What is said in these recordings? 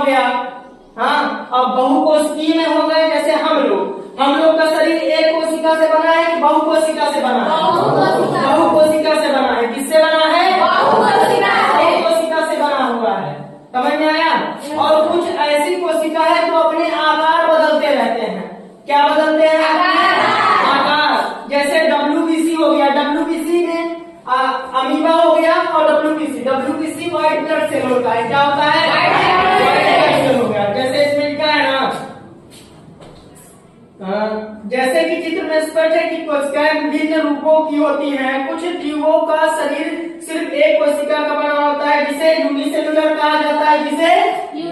गया। हाँ, अब बहुकोशिकीय में हो गए जैसे हम लोग का शरीर एक कोशिका से बना है कि बहुकोशिका से बना है? बहुकोशिका से बना है। किससे बना है? बहुकोशिका से बना हुआ है। समझ में आया? और कुछ ऐसी कोशिका है जो अपने आकार बदलते रहते हैं। क्या बदलते हैं? आकार। जैसे WBC हो गया, WBC में अमीबा हो गया, और WBC व्हाइट ब्लड सेल होता है। क्या होता है? व्हाइट ब्लड सेल हो गया। जैसे इसमें क्या है ना, जैसे कि चित्र में स्पष्ट है कि कोशिकाएं विभिन्न रूपों की होती हैं। कुछ जीवों का शरीर सिर्फ एक कोशिका का बना होता है जिसे यूनिसेलुलर कहा जाता है। जिसे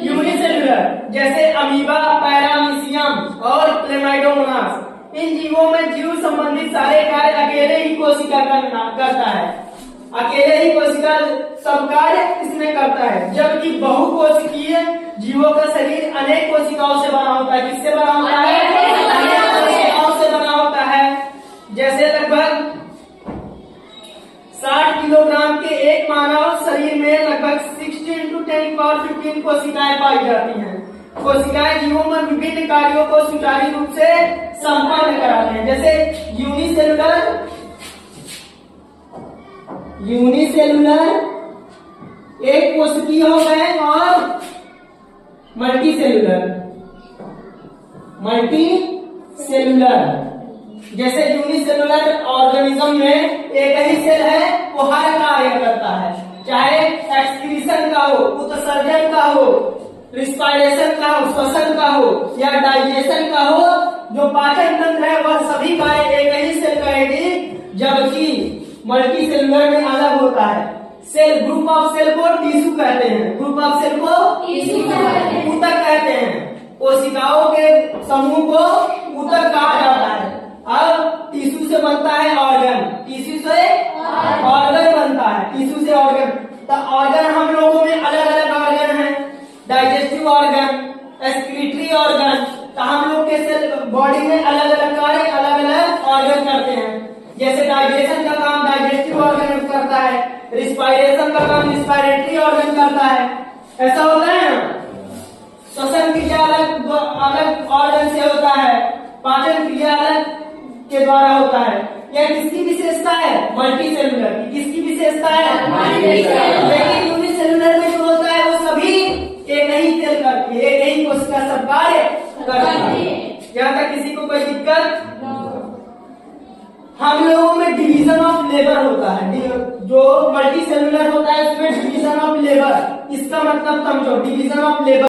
यूनिसेलुलर, जैसे अमीबा, पैरामीशियम और क्लेमाइडोमोनास। इन जीवों में जीव संबंधित सारे कार्य अकेले ही कोशिका करता है। अकेले ही कोशिका सब कार्य इसमें करता है। जबकि बहुकोशिकीय जीवों का शरीर अनेक कोशिकाओं से बना होता है। किससे बना होता है? अनेक कोशिकाओं से बना होता है। जैसे लगभग 60 किलोग्राम के एक मानव शरीर में लगभग 60 × 10⁻15 कोशिकाएं पाई जाती हैं। कोशिकाएं जीवों में विभिन्न कार्यों को सुचारू रूप से संपन्न कराते हैं। जैसे यूनिसेलुलर एक कोशिकीय हो गए, और मल्टीसेलुलर। जैसे यूनिसेलुलर ऑर्गेनिज्म में एक ही सेल है, वो हर कार्य करता है, चाहे एक्सक्रीशन का हो, उत्सर्जन का हो, रिस्पायरेशन का हो, श्वसन का हो, या डाइजेशन का हो। जो पाचन तंत्र है वह सभी कार्य एक ही सेल करेगी। जबकि मल्टी सेलुलर में अलग होता है। सेल, ग्रुप ऑफ सेल को टिश्यू कहते हैं। ग्रुप ऑफ सेल को ऊतक कहते हैं। कोशिकाओं के समूह को ऊतक कहा जाता है। अब टिश्यू से बनता है ऑर्गन, टिश्यू से ऑर्गन बनता है, टिश्यू से ऑर्गन। तो ऑर्गन हम लोगों में अलग अलग ऑर्गन है। Digestive organ, excretory organ. तो हम लोग के सेल बॉडी में अलग अलग कार्य अलग अलग ऑर्गन करते हैं। जैसे डाइजेशन का काम डाइजेस्टिव ऑर्गन करता है, रिस्पायरेशन का काम रिस्पायरेटरी ऑर्गन करता है। ऐसा होता है ना। श्वसन क्रिया अलग ऑर्गन से होता है, पाचन क्रिया अलग के द्वारा होता है। यह किसकी विशेषता है? मल्टी सेलुलर की। किसकी विशेषता है? लेकिन यूनिसेलुलर में जो होता है वो सभी एक ही सेल करती है, एक ही कोशिका सब कार्य करती है। यहाँ तक किसी को कोई दिक्कत? हम लोगों में डिवीजन ऑफ लेबर होता है। जो मल्टी सेलुलर होता है उसमें डिवीजन ऑफ लेबर, इसका मतलब समझो। Division of labour